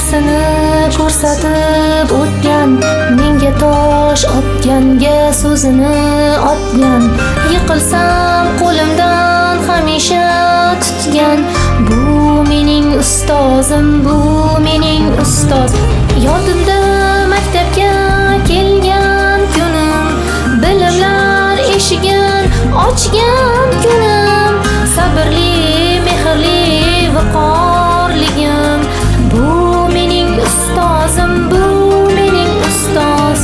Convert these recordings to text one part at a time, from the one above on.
yo'lsini ko'rsatib o'tgan, menga tosh otganga so'zini otgan. Yiqilsam qo'limdan hamisha tutgan, bu mening ustozim, bu mening ustoz. Yodimda maktabga kelgan kunim, bilimlar eshigin ochgan kunim, sabrli, mehrli, viqorligim, bu mening ustozim, bu mening ustoz.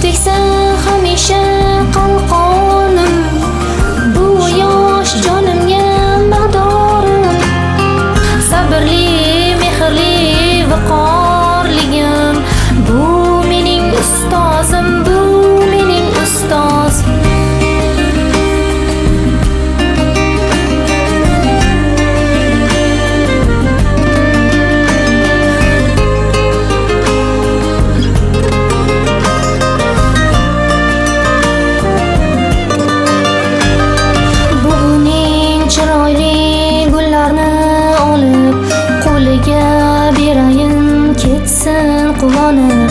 Tegsa hamisha qalqonim, bu yosh jonimga mag'dorim, sabrli, mehrli, viqorligim, bu mening ustozim, bu mening ustoz. Qo'liga berayin ketsin quvonib,